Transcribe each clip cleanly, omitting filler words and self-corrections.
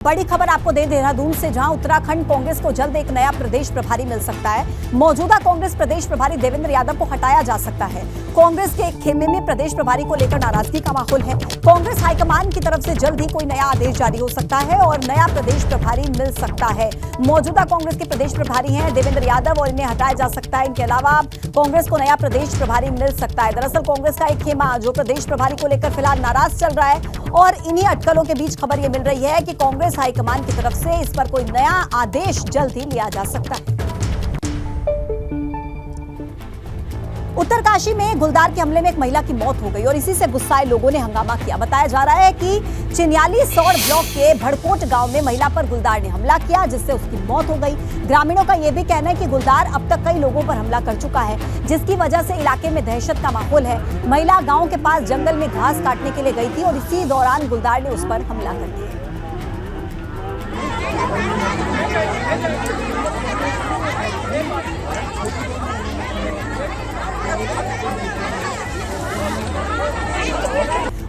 बड़ी खबर आपको दे देहरादून से, जहां उत्तराखंड कांग्रेस को जल्द एक नया प्रदेश प्रभारी मिल सकता है। मौजूदा कांग्रेस प्रदेश प्रभारी देवेंद्र यादव को हटाया जा सकता है। कांग्रेस के एक खेमे में प्रदेश प्रभारी को लेकर नाराजगी का माहौल है। कांग्रेस हाईकमान की तरफ से जल्द ही कोई नया आदेश जारी हो सकता है और नया प्रदेश प्रभारी मिल सकता है। मौजूदा कांग्रेस के प्रदेश प्रभारी हैं देवेंद्र यादव और इन्हें हटाया जा सकता है। इनके अलावा कांग्रेस को नया प्रदेश प्रभारी मिल सकता है। दरअसल कांग्रेस का एक खेमा जो प्रदेश प्रभारी को लेकर फिलहाल नाराज चल रहा है और इन्हीं अटकलों के बीच खबर ये मिल रही है कि कांग्रेस हाईकमान की तरफ से इस पर कोई नया आदेश जल्द ही लिया जा सकता है। उत्तरकाशी में गुलदार के हमले में एक महिला की मौत हो गई और इसी से गुस्साए लोगों ने हंगामा किया। बताया जा रहा है कि चिन्याली सौर ब्लॉक के भड़कोट गांव में महिला पर गुलदार ने हमला किया, जिससे उसकी मौत हो गई। ग्रामीणों का यह भी कहना है कि गुलदार अब तक कई लोगों पर हमला कर चुका है, जिसकी वजह से इलाके में दहशत का माहौल है। महिला गाँव के पास जंगल में घास काटने के लिए गई थी और इसी दौरान गुलदार ने उस पर हमला कर दिया।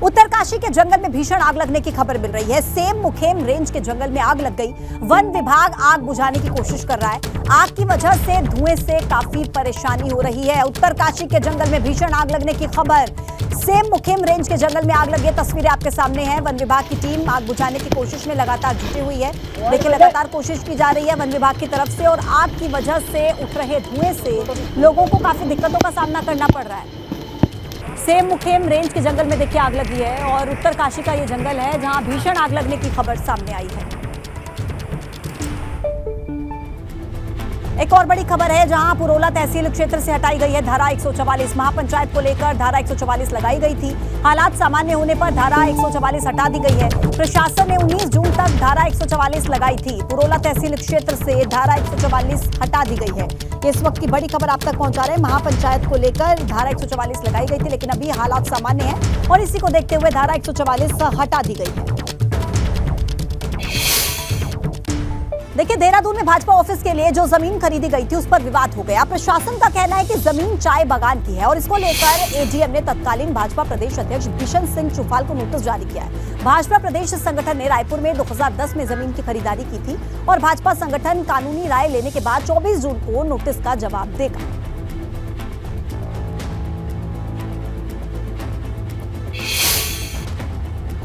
उत्तरकाशी के जंगल में भीषण आग लगने की खबर मिल रही है। सेम मुखेम रेंज के जंगल में आग लग गई। वन विभाग आग बुझाने की कोशिश कर रहा है। आग की वजह से धुएं से काफी परेशानी हो रही है। उत्तरकाशी के जंगल में भीषण आग लगने की खबर। सेम मुखेम रेंज के जंगल में आग लगी। तस्वीरें आपके सामने हैं। वन विभाग की टीम आग बुझाने की कोशिश में लगातार जुटी हुई है। देखिए, लगातार कोशिश की जा रही है वन विभाग की तरफ से और आग की वजह से उठ रहे धुएं से लोगों को काफी दिक्कतों का सामना करना पड़ रहा है। सेम मुखेम रेंज के जंगल में देखिए आग लगी है और उत्तरकाशी का ये जंगल है जहां भीषण आग लगने की खबर सामने आई है। एक और बड़ी खबर है, जहां पुरोला तहसील क्षेत्र से हटाई गई है धारा 144। महापंचायत को लेकर धारा 144 लगाई गई थी। हालात सामान्य होने पर धारा 144 हटा दी गई है। प्रशासन ने 19 जून तक धारा 144 लगाई थी। पुरोला तहसील क्षेत्र से धारा 144 हटा दी गई है। इस वक्त की बड़ी खबर आप तक पहुंचा रहे हैं। महापंचायत को लेकर धारा 144 लगाई गई थी, लेकिन अभी हालात सामान्य हैं और इसी को देखते हुए धारा 144 हटा दी गई है। देखिए, देहरादून में भाजपा ऑफिस के लिए जो जमीन खरीदी गई थी उस पर विवाद हो गया। प्रशासन का कहना है कि जमीन चाय बागान की है और इसको लेकर एडीएम ने तत्कालीन भाजपा प्रदेश अध्यक्ष बिशन सिंह चुफाल को नोटिस जारी किया है। भाजपा प्रदेश संगठन ने रायपुर में 2010 में जमीन की खरीदारी की थी और भाजपा संगठन कानूनी राय लेने के बाद 24 जून को नोटिस का जवाब देगा।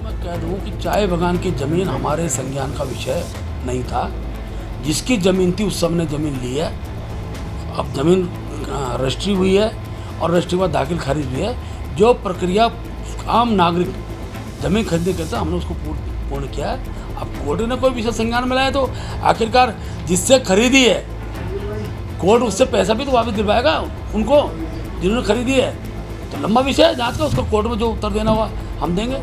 मैं कह दूं कि चाय बागान की जमीन हमारे संज्ञान का विषय नहीं था। जिसकी ज़मीन थी उस सब ने ज़मीन ली है। अब ज़मीन रजिस्ट्री हुई है और रजिस्ट्री में दाखिल खारिज हुई है। जो प्रक्रिया आम नागरिक ज़मीन खरीदने के था हमने उसको पूर्ण किया है। अब कोर्ट ने कोई विषय संज्ञान में लाया तो आखिरकार जिससे खरीदी है कोर्ट उससे पैसा भी तो वापस दिलवाएगा उनको जिन्होंने खरीदी है। तो लंबा विषय है जांच का, उसको कोर्ट में जो उत्तर देना हुआ हम देंगे।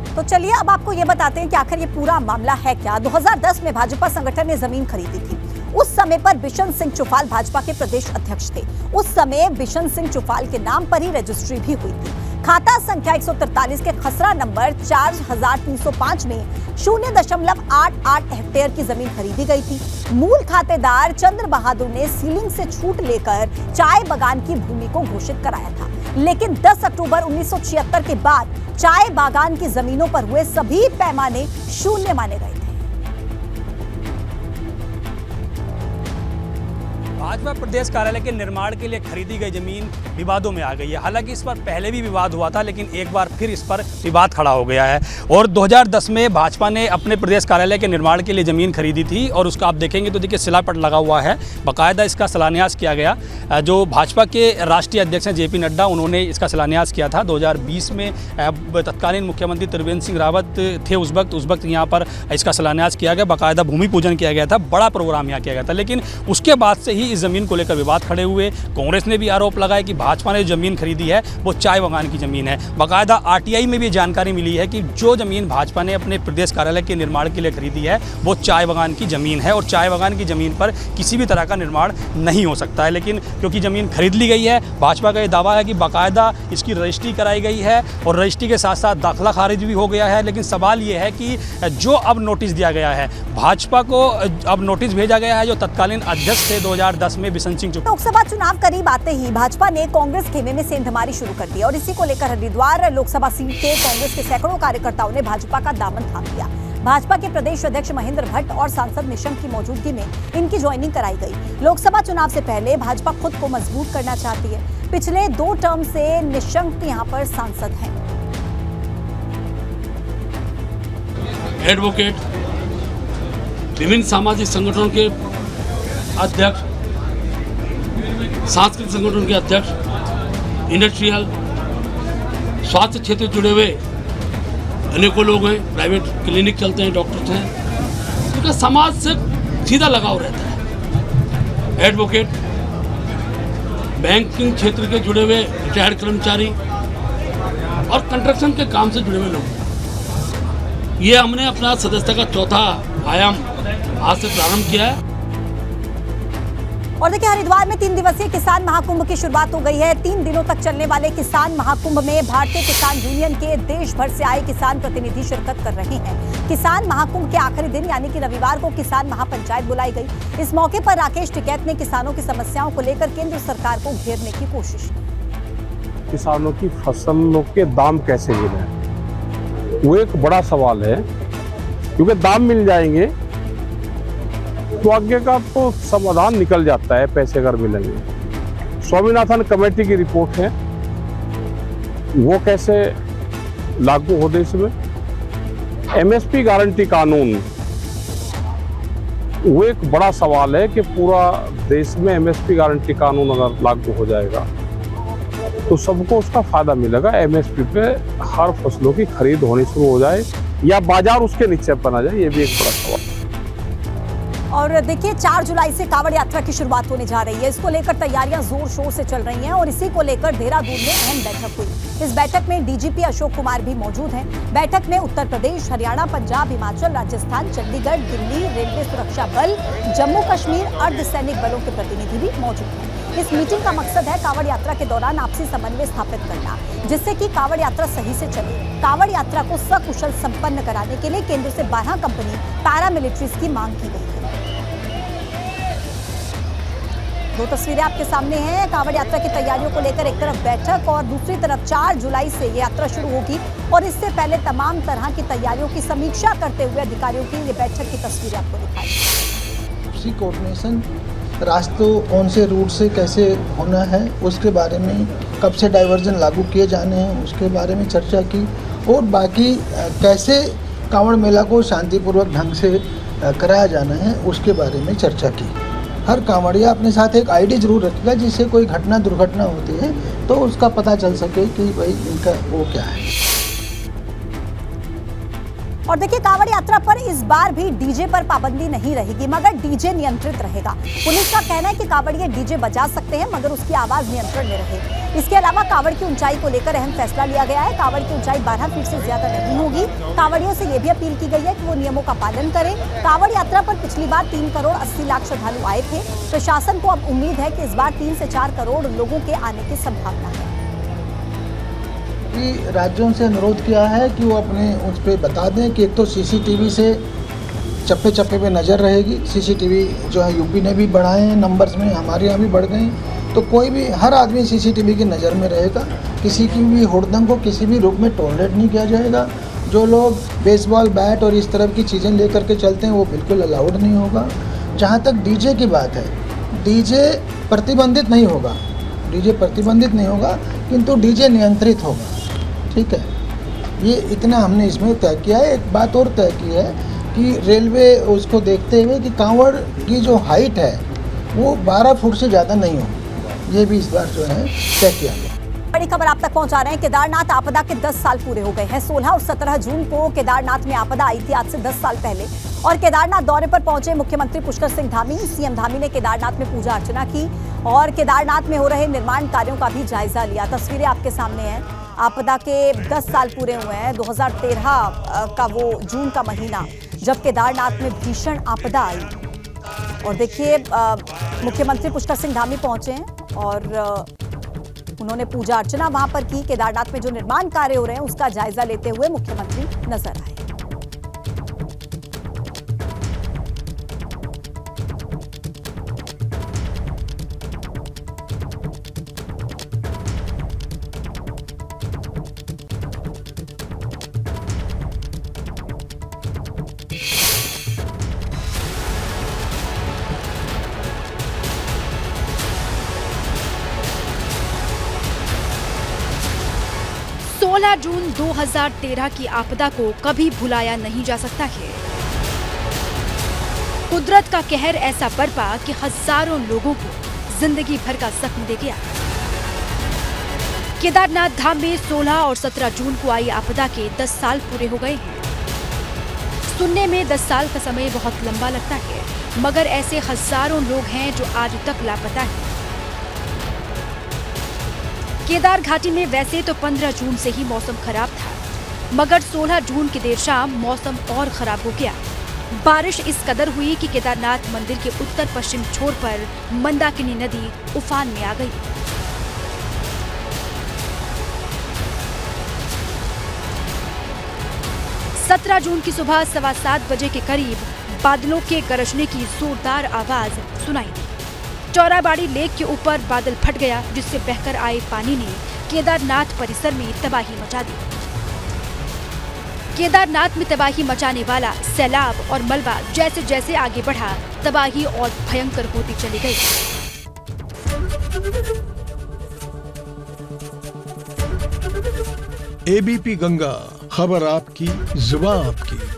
तो चलिए अब आपको ये बताते हैं कि आखिर ये पूरा मामला है क्या। 2010 में भाजपा संगठन ने जमीन खरीदी थी। उस समय पर बिशन सिंह चुफाल भाजपा के प्रदेश अध्यक्ष थे। उस समय बिशन सिंह चुफाल के नाम पर ही रजिस्ट्री भी हुई थी। खाता संख्या 143 के खसरा नंबर 4305 में 0.88 हेक्टेयर की जमीन खरीदी गई थी। मूल खातेदार चंद्र बहादुर ने सीलिंग से छूट लेकर चाय बागान की भूमि को घोषित कराया था, लेकिन 10 अक्टूबर 1976 के बाद चाय बागान की जमीनों पर हुए सभी पैमाने शून्य माने गए थे। भाजपा प्रदेश कार्यालय के निर्माण के लिए खरीदी गई जमीन विवादों में आ गई है। हालांकि इस पर पहले भी विवाद हुआ था, लेकिन एक बार फिर इस पर विवाद खड़ा हो गया है। और 2010 में भाजपा ने अपने प्रदेश कार्यालय के निर्माण के लिए ज़मीन खरीदी थी और उसका आप देखेंगे तो देखिए शिलापट लगा हुआ है। बाकायदा इसका शिलान्यास किया गया। जो भाजपा के राष्ट्रीय अध्यक्ष हैं JP नड्डा, उन्होंने इसका शिलान्यास किया था 2020 में। तत्कालीन मुख्यमंत्री त्रिवेंद्र सिंह रावत थे उस वक्त यहाँ पर इसका शिलान्यास किया गया। बाकायदा भूमि पूजन किया गया था, बड़ा प्रोग्राम यहाँ किया गया था। लेकिन उसके बाद से ही इस ज़मीन को लेकर विवाद खड़े हुए। कांग्रेस ने भी आरोप लगाया कि भाजपा ने जो ज़मीन खरीदी है वो चाय बागान की ज़मीन है। बाकायदा RTI में भी जानकारी मिली है कि जो ज़मीन भाजपा ने अपने प्रदेश कार्यालय के निर्माण के लिए खरीदी है वो चाय बागान की ज़मीन है और चाय बागान की ज़मीन पर किसी भी तरह का निर्माण नहीं हो सकता है। लेकिन क्योंकि ज़मीन खरीद ली गई है, भाजपा का ये दावा है कि बाकायदा इसकी रजिस्ट्री कराई गई है और रजिस्ट्री के साथ साथ दाखिला खारिज भी हो गया है। लेकिन सवाल ये है कि जो अब नोटिस दिया गया है, भाजपा को अब नोटिस भेजा गया है जो तत्कालीन अध्यक्ष थे 2010 में बिशन सिंह लोकसभा चुनाव करीब आते ही भाजपा ने कांग्रेस खेमे में सेंधमारी शुरू कर दी और इसी को लेकर हरिद्वार लोकसभा सीट के कांग्रेस के सैकड़ों कार्यकर्ताओं ने भाजपा का दामन थाम लिया। भाजपा के प्रदेश अध्यक्ष महेंद्र भट्ट और सांसद निशंक की मौजूदगी में इनकी ज्वाइनिंग कराई गई। लोकसभा चुनाव से पहले भाजपा खुद को मजबूत करना चाहती है। पिछले 2 टर्म से निशंक यहां पर सांसद हैं। एडवोकेट, विभिन्न सामाजिक संगठनों के अध्यक्ष, सांस्कृतिक संगठनों के अध्यक्ष, इंडस्ट्रियल, स्वास्थ्य क्षेत्र से जुड़े हुए अनेकों लोग हैं, प्राइवेट क्लिनिक चलते हैं, डॉक्टर्स हैं, उनका समाज से सीधा लगाव रहता है। एडवोकेट, बैंकिंग क्षेत्र के जुड़े हुए रिटायर्ड कर्मचारी और कंस्ट्रक्शन के काम से जुड़े हुए लोग, ये हमने अपना सदस्यता का चौथा आयाम आज से प्रारंभ किया है। और देखिए, हरिद्वार में 3 दिवसीय किसान महाकुंभ की शुरुआत हो गई है। 3 दिनों तक चलने वाले किसान महाकुंभ में भारतीय किसान यूनियन के देश भर से आए किसान प्रतिनिधि शिरकत कर रहे हैं। किसान महाकुंभ के आखिरी दिन यानी कि रविवार को किसान महापंचायत बुलाई गई। इस मौके पर राकेश टिकैत ने किसानों की समस्याओं को लेकर केंद्र सरकार को घेरने की कोशिश की। किसानों की फसलों के दाम कैसे मिले, वो एक बड़ा सवाल है, क्योंकि दाम मिल जाएंगे तो आगे का तो समाधान निकल जाता है, पैसे अगर मिलेंगे। स्वामीनाथन कमेटी की रिपोर्ट है, वो कैसे लागू हो देश में। एमएसपी गारंटी कानून, वो एक बड़ा सवाल है कि पूरा देश में एमएसपी गारंटी कानून अगर लागू हो जाएगा तो सबको उसका फायदा मिलेगा। एमएसपी पे हर फसलों की खरीद होनी शुरू हो जाए या बाजार उसके नीचे बना जाए, ये भी एक बड़ा सवाल है। और देखिए, 4 जुलाई से कांवड़ यात्रा की शुरुआत होने जा रही है। इसको लेकर तैयारियां जोर शोर से चल रही हैं और इसी को लेकर देहरादून में अहम बैठक हुई। इस बैठक में डीजीपी अशोक कुमार भी मौजूद हैं। बैठक में उत्तर प्रदेश, हरियाणा, पंजाब, हिमाचल, राजस्थान, चंडीगढ़, दिल्ली, रेलवे सुरक्षा बल, जम्मू कश्मीर, अर्धसैनिक बलों के प्रतिनिधि भी मौजूद हैं। इस मीटिंग का मकसद है कांवड़ यात्रा के दौरान आपसी समन्वय स्थापित करना, जिससे कि कांवड़ यात्रा सही से चले। कांवड़ यात्रा को सकुशल संपन्न कराने के लिए केंद्र से 12 कंपनी पैरामिलिट्रीज की मांग की गई है। 2 तस्वीरें आपके सामने हैं। कांवड़ यात्रा की तैयारियों को लेकर एक तरफ बैठक और दूसरी तरफ 4 जुलाई से ये यात्रा शुरू होगी और इससे पहले तमाम तरह की तैयारियों की समीक्षा करते हुए अधिकारियों की ये बैठक की तस्वीरें आपको दिखाई। उसी कोऑर्डिनेशन रास्तों कौन से रूट से कैसे होना है, उसके बारे में कब से डाइवर्जन लागू किए जाने हैं, उसके बारे में चर्चा की और बाकी कैसे कांवड़ मेला को शांतिपूर्वक ढंग से कराया जाना है, उसके बारे में चर्चा की। हर कांवड़िया अपने साथ एक आईडी जरूर रखेगा, जिससे कोई घटना दुर्घटना होती है तो उसका पता चल सके कि भाई इनका वो क्या है। और देखिए, कांवड़ यात्रा पर इस बार भी डीजे पर पाबंदी नहीं रहेगी, मगर डीजे नियंत्रित रहेगा। पुलिस का कहना है कि कांवड़िये डीजे बजा सकते हैं, मगर उसकी आवाज नियंत्रण में रहे। इसके अलावा कांवड़ की ऊंचाई को लेकर अहम फैसला लिया गया है। कांवड़ की ऊंचाई 12 फीट से ज्यादा नहीं होगी। कांवड़ियों से यह भी अपील की गई है कि वो नियमों का पालन करें। कांवड़ यात्रा पर पिछली बार 3 करोड़ 80 लाख श्रद्धालु आए थे। प्रशासन को अब उम्मीद है कि इस बार 3 से 4 करोड़ लोगों के आने की संभावना है। राज्यों से अनुरोध किया है कि वो अपने उस पर बता दें कि एक तो सीसीटीवी से चप्पे चप्पे पे नज़र रहेगी। सीसीटीवी जो है यूपी ने भी बढ़ाए हैं नंबर्स में, हमारे यहाँ भी बढ़ गए हैं, तो कोई भी हर आदमी सीसीटीवी की नज़र में रहेगा। किसी की भी हुड़दंग को किसी भी रूप में टॉलरेट नहीं किया जाएगा। जो लोग बेसबॉल बैट और इस तरह की चीज़ें लेकर के चलते हैं वो बिल्कुल अलाउड नहीं होगा। जहाँ तक डीजे की बात है, डीजे प्रतिबंधित नहीं होगा, डीजे प्रतिबंधित नहीं होगा, किंतु डीजे नियंत्रित होगा। ठीक है, ये इतना हमने इसमें तय किया है। एक बात और तय की है कि रेलवे उसको देखते हुए कि कांवड़ की जो हाइट है वो 12 फुट से ज़्यादा नहीं हो, ये भी इस बार जो है तय किया गया। बड़ी खबर आप तक पहुंचा रहे हैं। केदारनाथ आपदा के 10 साल पूरे हो गए हैं। 16 और 17 जून को केदारनाथ में आपदा आई थी, आज से 10 साल पहले। और केदारनाथ दौरे पर पहुंचे मुख्यमंत्री पुष्कर सिंह धामी, सीएम धामी ने केदारनाथ में पूजा अर्चना की और केदारनाथ में हो रहे निर्माण कार्यों का भी जायजा लिया। तस्वीरें आपके सामने हैं। आपदा के 10 साल पूरे हुए हैं। 2013 का वो जून का महीना जब केदारनाथ में भीषण आपदा आई। और देखिए, मुख्यमंत्री पुष्कर सिंह धामी पहुंचे हैं और उन्होंने पूजा अर्चना वहां पर की। केदारनाथ में जो निर्माण कार्य हो रहे हैं उसका जायजा लेते हुए मुख्यमंत्री नजर आए। 16 जून 2013 की आपदा को कभी भुलाया नहीं जा सकता है। कुदरत का कहर ऐसा बरपा कि हजारों लोगों को जिंदगी भर का जख्म दे गया। केदारनाथ धाम में 16 और 17 जून को आई आपदा के 10 साल पूरे हो गए हैं। सुनने में 10 साल का समय बहुत लंबा लगता है, मगर ऐसे हजारों लोग हैं जो आज तक लापता हैं। केदार घाटी में वैसे तो 15 जून से ही मौसम खराब था, मगर 16 जून की देर शाम मौसम और खराब हो गया। बारिश इस कदर हुई कि केदारनाथ मंदिर के उत्तर पश्चिम छोर पर मंदाकिनी नदी उफान में आ गई। सत्रह जून की सुबह 7:15 बजे के करीब बादलों के गरजने की जोरदार आवाज सुनाई दी। चौराबाड़ी लेक के ऊपर बादल फट गया, जिससे बहकर आए पानी ने केदारनाथ परिसर में तबाही मचा दी। केदारनाथ में तबाही मचाने वाला सैलाब और मलबा जैसे जैसे आगे बढ़ा, तबाही और भयंकर होती चली गई। एबीपी गंगा, खबर आपकी, जुबान आपकी।